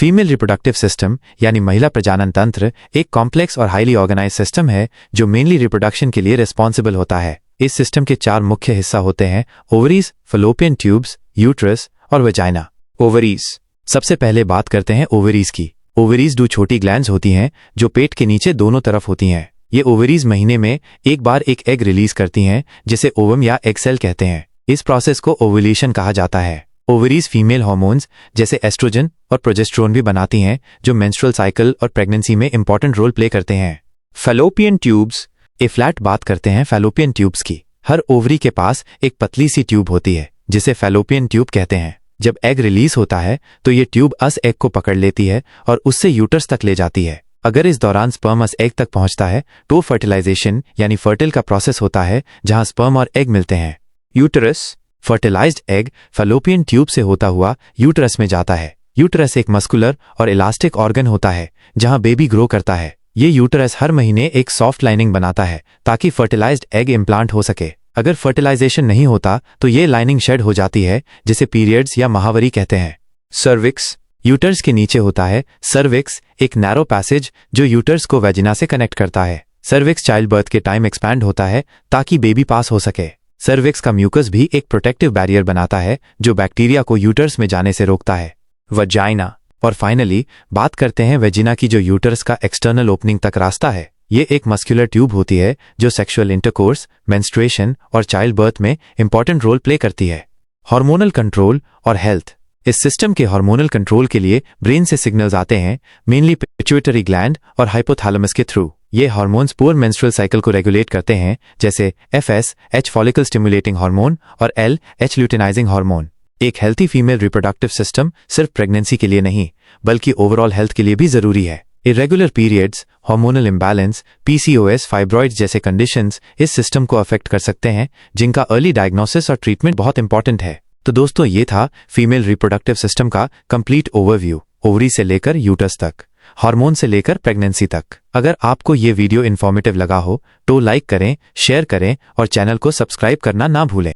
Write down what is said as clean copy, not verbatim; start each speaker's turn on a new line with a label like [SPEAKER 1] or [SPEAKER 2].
[SPEAKER 1] Female reproductive system यानी महिला प्रजनन तंत्र एक कॉम्प्लेक्स और हाईली ऑर्गेनाइज सिस्टम है जो मेनली रिप्रोडक्शन के लिए रिस्पॉन्सिबल होता है। इस सिस्टम के 4 मुख्य हिस्सा होते हैं: ओवरीज, फलोपियन ट्यूब्स, यूट्रस और वेजाइना। ओवरीज। सबसे पहले बात करते हैं ओवरीज की। ओवरीज 2 छोटी ग्लैंड्स होती हैं जो पेट के नीचे दोनों तरफ होती हैं। ये ओवरीज महीने में एक बार एक एग रिलीज करती हैं जिसे ओवम या एग सेल कहते हैं। इस प्रोसेस को ओव्यूलेशन कहा जाता है। ओवरीज फीमेल हार्मोन्स जैसे एस्ट्रोजन और प्रोजेस्टेरोन भी बनाती हैं जो मेंस्ट्रुअल साइकिल और प्रेगनेंसी में इंपॉर्टेंट रोल प्ले करते हैं। Fallopian tubes. ए फ्लैट बात करते हैं फैलोपियन ट्यूब्स की। हर ओवरी के पास एक पतली सी ट्यूब होती है जिसे फैलोपियन ट्यूब कहते हैं। जब एग रिलीज होता है तो ये ट्यूब अस एग को पकड़ लेती है और उससे यूटरस तक ले जाती है। अगर इस दौरान स्पर्म अस एग तक पहुंचता है तो फर्टिलाइजेशन यानी फर्टिल का प्रोसेस होता है जहां स्पर्म और एग मिलते हैं। Uterus. Fertilized egg fallopian tube से होता हुआ यूटरस में जाता है। यूटरस एक मस्कुलर और इलास्टिक ऑर्गन होता है जहां बेबी ग्रो करता है। ये यूटरस हर महीने एक सॉफ्ट लाइनिंग बनाता है ताकि फर्टिलाइज्ड एग इम्प्लांट हो सके। अगर फर्टिलाइजेशन नहीं होता तो ये लाइनिंग शेड हो जाती है जिसे पीरियड्स या माहवारी कहते हैं। सर्विक्स। यूटरस के नीचे होता है सर्विक्स, एक नैरो पैसेज जो यूटरस को वेजिना से कनेक्ट करता है। सर्विक्स चाइल्ड बर्थ के टाइम एक्सपैंड होता है ताकि बेबी पास हो सके। सर्विक्स का म्यूकस भी एक प्रोटेक्टिव बैरियर बनाता है जो बैक्टीरिया को यूटरस में जाने से रोकता है। वजाइना। और फाइनली बात करते हैं वेजिना की जो यूटरस का एक्सटर्नल ओपनिंग तक रास्ता है। ये एक मस्कुलर ट्यूब होती है जो सेक्सुअल इंटरकोर्स, मेंस्ट्रुएशन और चाइल्ड बर्थ में इंपॉर्टेंट रोल प्ले करती है। हार्मोनल कंट्रोल और हेल्थ। इस सिस्टम के हार्मोनल कंट्रोल के लिए ब्रेन से सिग्नल्स आते हैं, मेनली पिट्यूटरी ग्लैंड और हाइपोथैलेमस के थ्रू। ये हार्मोन्स पुअर मेंस्ट्रुअल साइकिल को रेगुलेट करते हैं जैसे FS H follicle stimulating hormone और L H ल्यूटिनाइजिंग हार्मोन। एक हेल्थी फीमेल रिप्रोडक्टिव सिस्टम सिर्फ प्रेगनेंसी के लिए नहीं बल्कि ओवरऑल हेल्थ के लिए भी जरूरी है। Irregular periods, hormonal imbalance, PCOS, fibroids जैसे कंडीशंस इस सिस्टम को अफेक्ट कर सकते हैं जिनका अर्ली डायग्नोसिस और ट्रीटमेंट बहुत इंपॉर्टेंट है। तो दोस्तों ये था फीमेल रिप्रोडक्टिव सिस्टम का कंप्लीट ओवरव्यू, ओवरी से लेकर यूटरस तक, हार्मोन से लेकर प्रेगनेंसी तक। अगर आपको ये वीडियो इन्फॉर्मेटिव लगा हो तो लाइक करें, शेयर करें और चैनल को सब्सक्राइब करना ना भूलें।